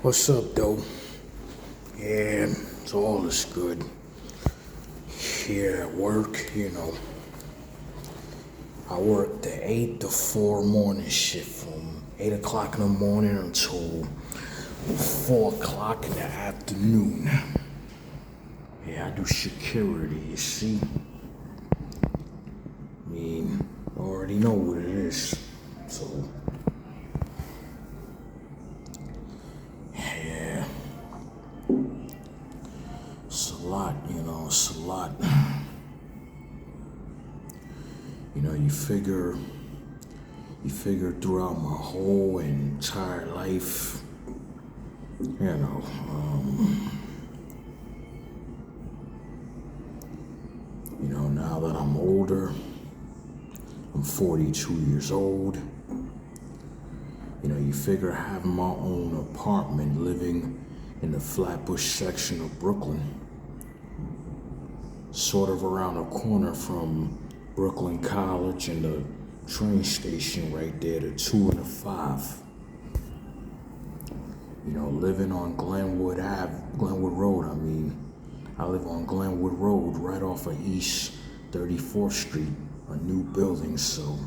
What's up, though? Yeah, it's all is good. Here at work, I work the 8 to 4 morning shift from 8 o'clock in the morning until 4 o'clock in the afternoon. Yeah, I do security, you see? I already know what it is. So, yeah. It's a lot, it's a lot. You figure throughout my whole entire life, now that I'm older, I'm 42 years old. You figure having my own apartment, living in the Flatbush section of Brooklyn, sort of around the corner from Brooklyn College and the train station right there, the 2 and the 5. Living on Glenwood Road, I live on Glenwood Road, right off of East 34th Street, a new building, so,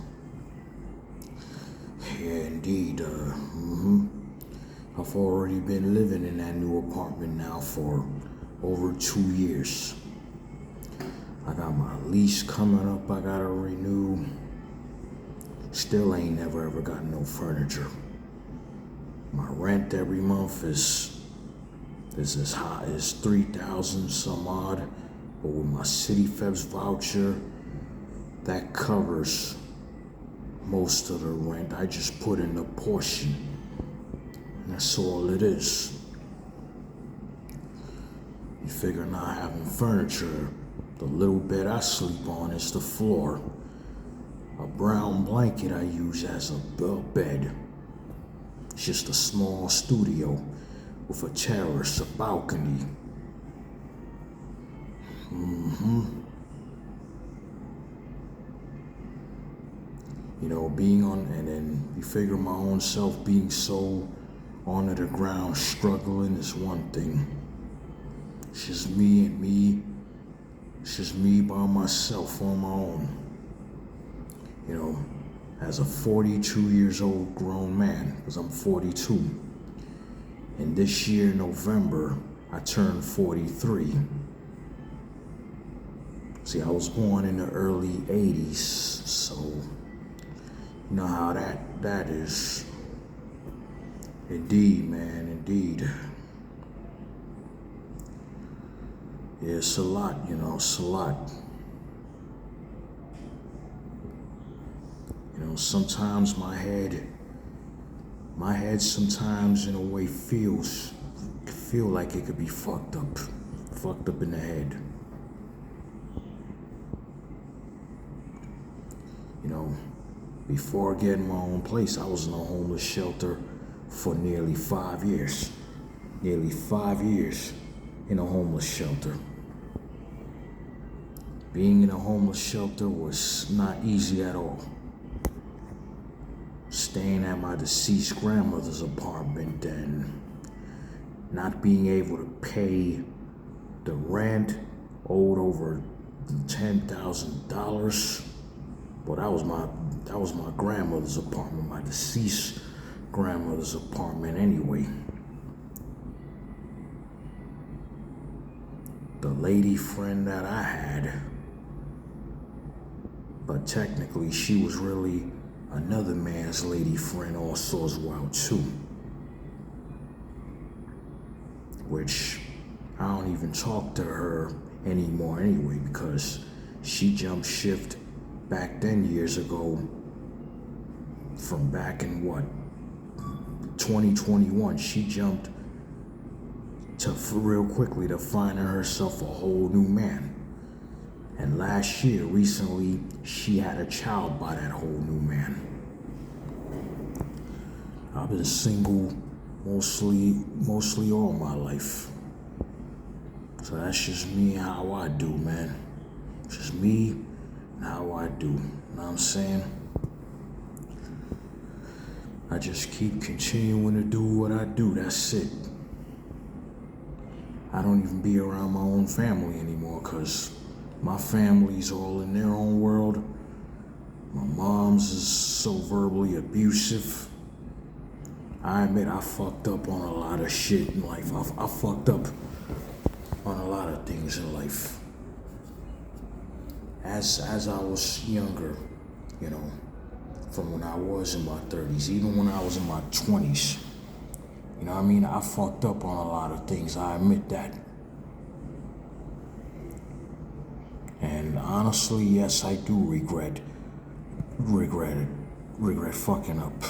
yeah, indeed, I've already been living in that new apartment now for over 2 years. I got my lease coming up, I gotta renew. Still ain't never ever got no furniture. My rent every month is as high as $3,000 some odd, but with my CityFeds voucher, that covers most of the rent. I just put in a portion, and that's all it is. You figure not having furniture, the little bed I sleep on is the floor. A brown blanket I use as a bed. It's just a small studio with a terrace, a balcony. And then you figure my own self being so onto the ground, struggling is one thing. It's just me and me. It's just me by myself on my own. As a 42 years old grown man, because I'm 42. And this year, November, I turned 43. See, I was born in the early 80s, so you know how that is. Indeed, man, indeed. Yeah, it's a lot, it's a lot. Sometimes my head sometimes in a way feel like it could be fucked up in the head. Before getting my own place, I was in a homeless shelter for nearly 5 years. Nearly 5 years in a homeless shelter. Being in a homeless shelter was not easy at all. Staying at my deceased grandmother's apartment and not being able to pay the rent, owed over $10,000. Well, that was my grandmother's apartment, my deceased grandmother's apartment anyway. The lady friend that I had, but technically she was really another man's lady friend also as well too. Which I don't even talk to her anymore anyway, because she jumped shift back then years ago, from back in 2021, she jumped to real quickly to finding herself a whole new man. And last year, recently, she had a child by that whole new man. I've been single mostly all my life. So that's just me and how I do, man. It's just me and how I do. You know what I'm saying? I just keep continuing to do what I do. That's it. I don't even be around my own family anymore because my family's all in their own world. My mom's is so verbally abusive. I admit I fucked up on a lot of shit in life. I fucked up on a lot of things in life. As I was younger, you know, from when I was in my 30s, even when I was in my 20s. You know what I mean? I fucked up on a lot of things, I admit that. And honestly, yes, I do regret fucking up.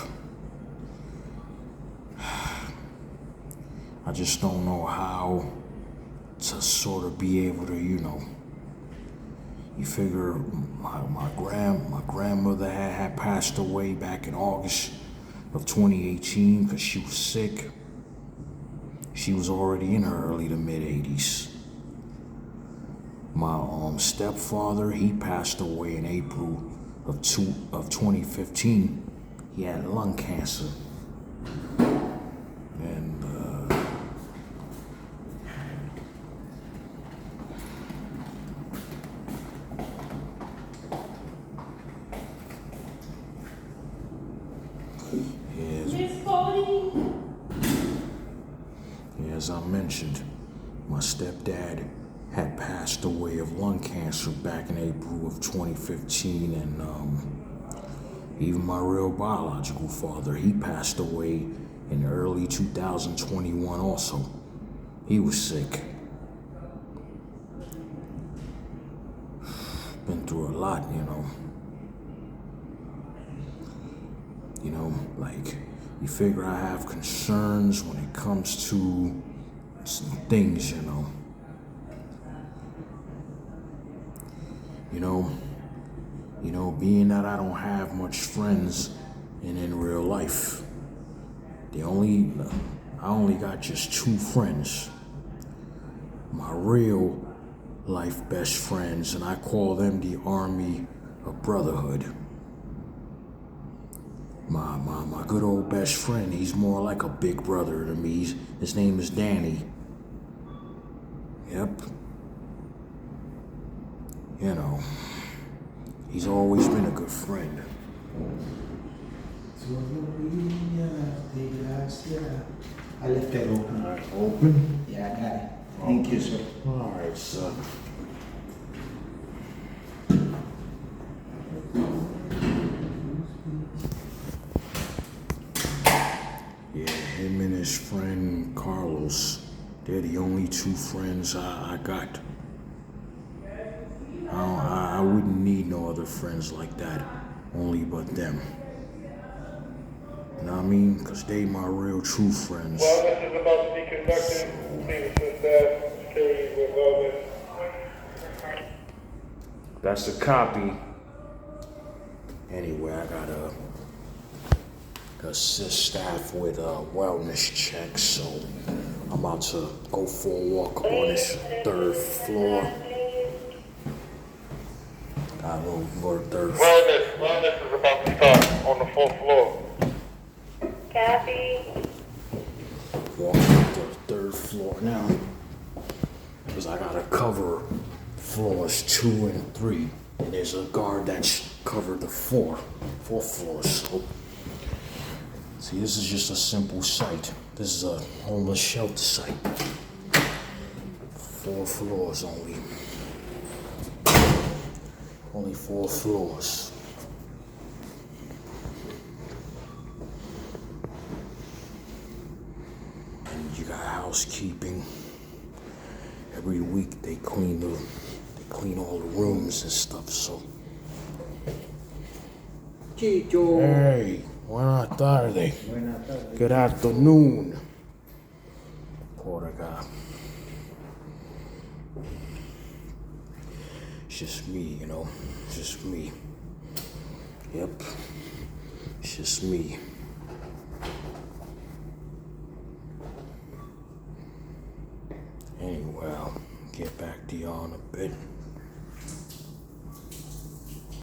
I just don't know how to sort of be able to, you know, you figure my grandmother had passed away back in August of 2018 because she was sick. She was already in her early to mid 80s. My stepfather, he passed away in April of 2015. He had lung cancer. And as I mentioned, my stepdad had passed away of lung cancer back in April of 2015, and even my real biological father, he passed away in early 2021 also. He was sick. Been through a lot, you know. You know, like, you figure I have concerns when it comes to some things, you know. You know, being that I don't have much friends in real life, I only got just 2 friends. My real life best friends, and I call them the Army of Brotherhood. My good old best friend, he's more like a big brother to me. His name is Danny. Yep. You know, he's always been a good friend. I left that open. All right, open? Yeah, I got it. Thank you, sir. All right, son. Yeah, him and his friend Carlos, they're the only 2 friends I got. I wouldn't need no other friends like that, only but them. You know what I mean? Because they my real true friends. Well, this is about to be conducted. Please assist staff, security with wellness. That's a copy. Anyway, I gotta assist staff with wellness checks, so I'm about to go for a walk up on this 3rd floor. Got a little more 3rd floor. Wellness is about to start on the 4th floor. Copy. Walking up to the 3rd floor now, because I gotta cover floors 2 and 3, and there's a guard that's covered the 4th floor. So, see, this is just a simple site. This is a homeless shelter site. 4 floors only. Only 4 floors. And you got housekeeping. Every week they clean all the rooms and stuff, so. Chicho. Hey, buenas tardes. Buenas tardes. Good afternoon. Porter guy. It's just me, you know. It's just me. Yep. It's just me. Anyway, I'll get back to y'all in a bit.